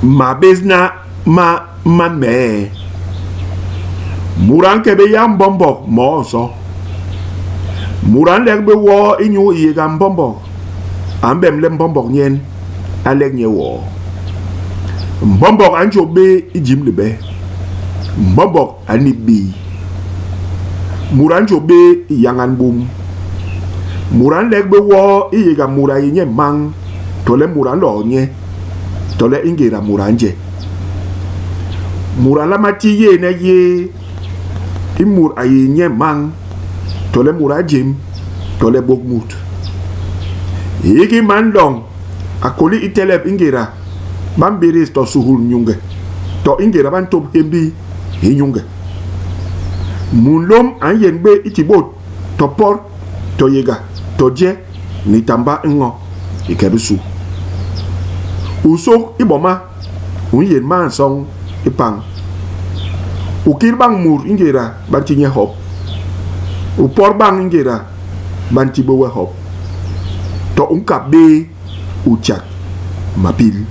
ma bezna ma me muran ke be yam bombo mo so muran lek be wo inyu yi gam bombo ambem lem bombo nyen alek nye wo bombo anjo be ijim lebe bombo anibi muran jo be yangan bum muran lek be wo yi gam murai nye mang tole muran lo nye tole ingira muranje mura la mati ye na ye imur ayi nye mang tole mura jim tole bogmut yiki mandong akoli itelep ingira bambiris to suhul nyunge to ingira ban top hembi hinyunge munlom an yenbe itibot to por to yega to je ni tamba ngo ikebisu usok iboma unyen man song ipang ukir bang mur ingira banti nye hop upor bang ingira banti bowe hop to ungkap be uchak mapil